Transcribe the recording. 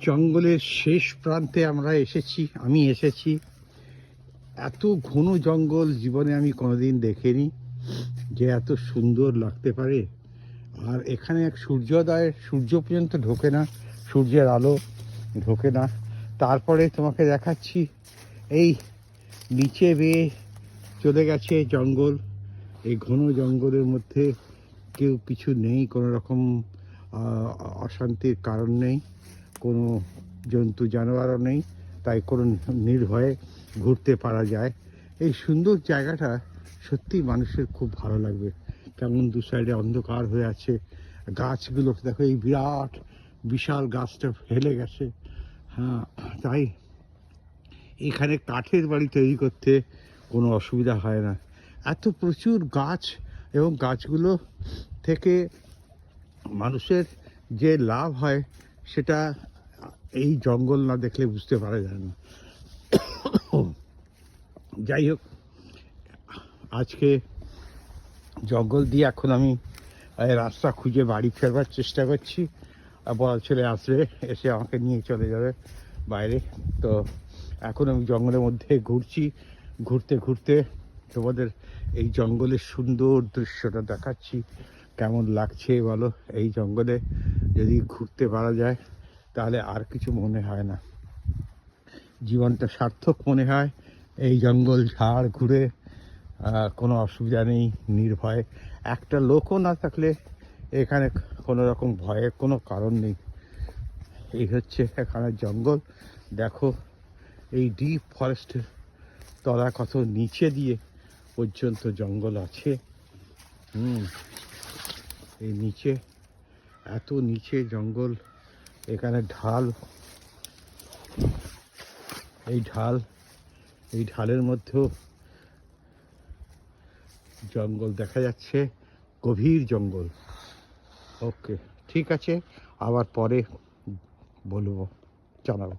জঙ্গলের শেষ প্রান্তে আমি এসেছি। এত ঘন জঙ্গল জীবনে আমি কোনোদিন দেখিনি যে এত সুন্দর লাগতে পারে। আর এখানে এক সূর্য পর্যন্ত ঢোকে না, সূর্যের আলো ঢোকে না। তারপরে তোমাকে দেখাচ্ছি এই নিচে বেয়ে চলে গেছে জঙ্গল। এই ঘন জঙ্গলের মধ্যে কেউ কিছু নেই, কোনো রকম অশান্তির কারণ নেই, কোনো জন্তু জানোয়ারও নেই, তাই কোনো নির্ভয়ে ঘুরতে পারা যায়। এই সুন্দর জায়গাটা সত্যি মানুষের খুব ভালো লাগবে। কেমন দু সাইডে অন্ধকার হয়ে আছে, গাছগুলো দেখো, এই বিরাট বিশাল গাছটা হেলে গেছে। হ্যাঁ, তাই এখানে কাঠের বাড়ি তৈরি করতে কোনো অসুবিধা হয় না। এত প্রচুর গাছ, এবং গাছগুলো থেকে মানুষের যে লাভ হয় সেটা এই জঙ্গল না দেখলে বুঝতে পারা যায় না। যাই হোক, আজকে জঙ্গল দিয়ে এখন আমি রাস্তা খুঁজে বাড়ি ফেরবার চেষ্টা করছি। বড় ছেলে আসলে এসে আমাকে নিয়ে চলে যাবে বাইরে। তো এখন আমি জঙ্গলের মধ্যে ঘুরছি, ঘুরতে ঘুরতে তোমাদের এই জঙ্গলের সুন্দর দৃশ্যটা দেখাচ্ছি। কেমন লাগছে বলো? এই জঙ্গলে যদি ঘুরতে পারা যায় তাহলে আর কিছু মনে হয় না, জীবনটা সার্থক মনে হয়। এই জঙ্গল ঝাড় ঘুরে কোনো অসুবিধা নেই, নির্ভয়ে। একটা লোকও না থাকলে এখানে কোনো রকম ভয়ের কোনো কারণ নেই। এই হচ্ছে এখানে জঙ্গল। দেখো এই ডিপ ফরেস্টের তলা কত নিচে দিয়ে পর্যন্ত জঙ্গল আছে। এই নিচে, এত নিচে জঙ্গল। এখানে ঢাল, এই ঢালের মধ্যেও জঙ্গল দেখা যাচ্ছে, গভীর জঙ্গল। ওকে, ঠিক আছে, আবার পরে বলবো, জানাবো।